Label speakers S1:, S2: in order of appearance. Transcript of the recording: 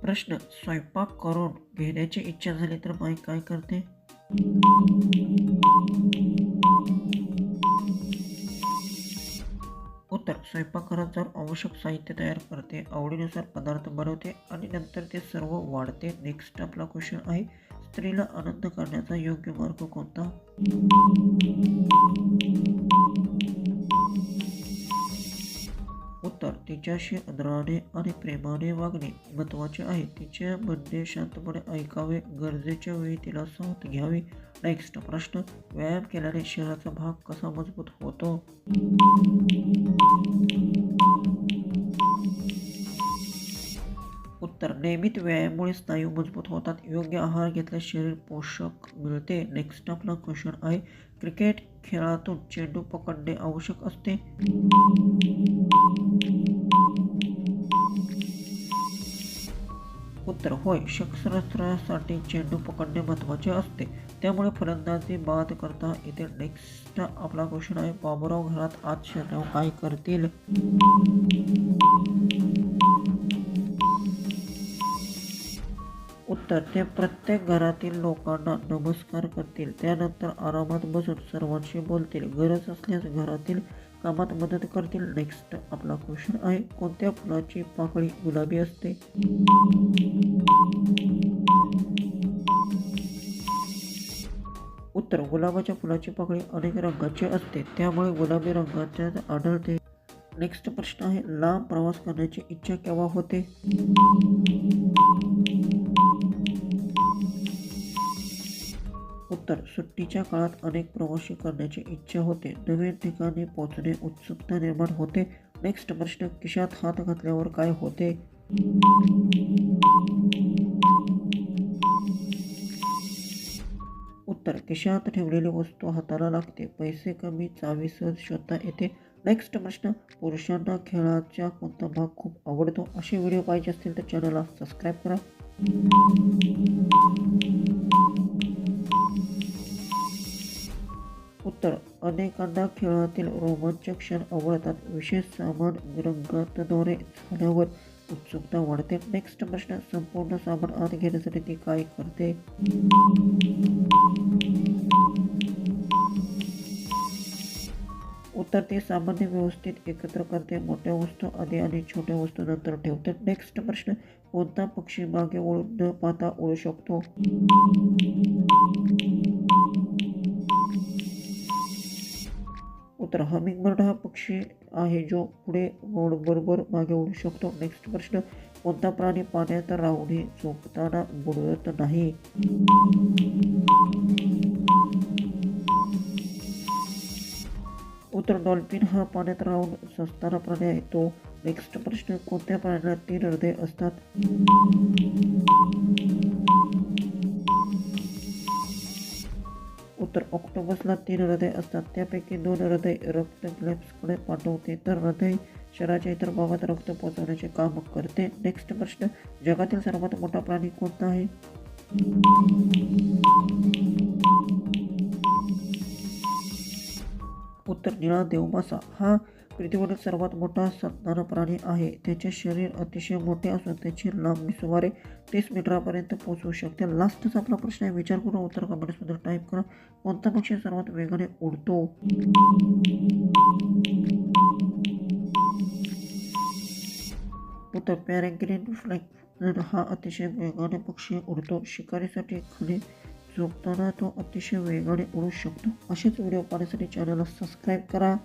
S1: प्रश्न: स्वयंपाक करून घेण्याची इच्छा झाली तर बाई काय करते? उत्तर: स्वयंपाकघरात जाऊन आवश्यक साहित्य तयार करते, आवडीनुसार पदार्थ बनवते आणि नंतर ते सर्व वाढते. नेक्स्ट आपला क्वेश्चन आहे, स्त्रीला आनंद करण्याचा योग्य मार्ग कोणता? उत्तर: तिच्याशी आदराने आणि प्रेमाने वागणे महत्त्वाचे आहे. तिचे म्हणणे शांतपणे ऐकावे, गरजेच्या वेळी तिला साथ घ्यावी. नेक्स्ट प्रश्न: व्यायाम केल्याने शरीराचा भाग कसा मजबूत होतो? उत्तर: नियमित व्यायामामुळे स्नायू मजबूत होतात. योग्य आहार घेतल्यास शरीर पोषक मिळते. नेक्स्ट आपला क्वेश्चन आहे, क्रिकेट खेळातून चेंडू पकडणे आवश्यक असते. उत्तर: होय, क्षेत्ररक्षणासाठी चेंडू पकडणे महत्त्वाचे असते, त्यामुळे फलंदाजी बाद करता येते. नेक्स्ट आपला क्वेश्चन आहे, बाबूराव घरात आत शिरल्यावर काय करतील? उत्तर: ते प्रत्येक घरातील लोकांना नमस्कार करतील, त्यानंतर आरामात बसून सर्वांशी बोलतील, गरज असल्यास घरातील कामात मदत करतील. नेक्स्ट आपला क्वेश्चन आहे, कोणत्या फुलाची पाकळी गुलाबी असते? उत्तर: गुलाबाच्या फुलाची पाकळी अनेक रंगाची असते, त्यामुळे गुलाबी रंगाचे आढळते. नेक्स्ट प्रश्न आहे, लांब प्रवास करण्याची इच्छा केव्हा होते? उत्तर: सुट्टीच्या काळात अनेक प्रवासी करण्याची इच्छा होते, नवीन ठिकाणी पोहोचणे उत्सुकता निर्माण होते. नेक्स्ट प्रश्न, खिशात हात घातल्यावर काय होते? उत्तर: खिशात ठेवलेली वस्तू हाताला लागते, पैसे कमी, चावी सहज शोधता येते. नेक्स्ट प्रश्न, पुरुषांना खेळाचा कोणता भाग खूप आवडतो? असे व्हिडिओ पाहिजे असतील तर चॅनलला सबस्क्राईब करा. उत्तर: अनेकांना खेळातील रोमांचक क्षण आवडतात, विशेष सामान रंगातद्वारे झाल्यावर उत्सुकता वाढते. नेक्स्ट प्रश्न, संपूर्ण सामान आत घेण्यासाठी ती काय करते? उत्तर: ते सामान्य व्यवस्थित एकत्र करते, मोठ्या वस्तू आधी आणि छोट्या वस्तू नंतर ठेवते. नेक्स्ट प्रश्न, कोणता पक्षी मागे वळून न पाहता उडू शकतो? उत्तर: हमिंगबर्ड हा पक्षी आहे जो पुढे बरोबर मागे उडू शकतो. नेक्स्ट प्रश्न, कोणता प्राणी पाण्यात राहून झोपताना बुडत नाही? उत्तर: डॉल्फिन हा पाण्यात राहून सस्तन प्राणी आहे तो. नेक्स्ट प्रश्न, कोणत्या प्राण्याला 3 हृदय असतात? उत्तर: ऑक्टोपसला 3 हृदय असतात, त्यापैकी 2 हृदय रक्त ग्लॅब्सकडे पाठवते, तर हृदय शरीराच्या इतर भागात रक्त पोहोचवण्याचे काम करते. नेक्स्ट प्रश्न, जगातील सर्वात मोठा प्राणी कोणता आहे? उत्तर: निळा देवमासा हा पृथ्वीवरील सर्वात मोठा सस्तन प्राणी आहे. त्याचे शरीर अतिशय मोठे असून त्याची लांबी सुमारे 30 मीटरपर्यंत पोहोचू शकते. लास्टचा आपला प्रश्न आहे, विचार करून उत्तर कमेंट्समध्ये टाईप करा. कोणता पक्षी सर्वात वेगाने उडतो? उत्तर: पॅरेग्रीन फ्लॅमिंगो हा अतिशय वेगाने पक्षी उडतो. शिकारीसाठी खाली झोपताना तो अतिशय वेगाने उडू शकतो. असेच व्हिडिओ पाहण्यासाठी चॅनलला सबस्क्राईब करा.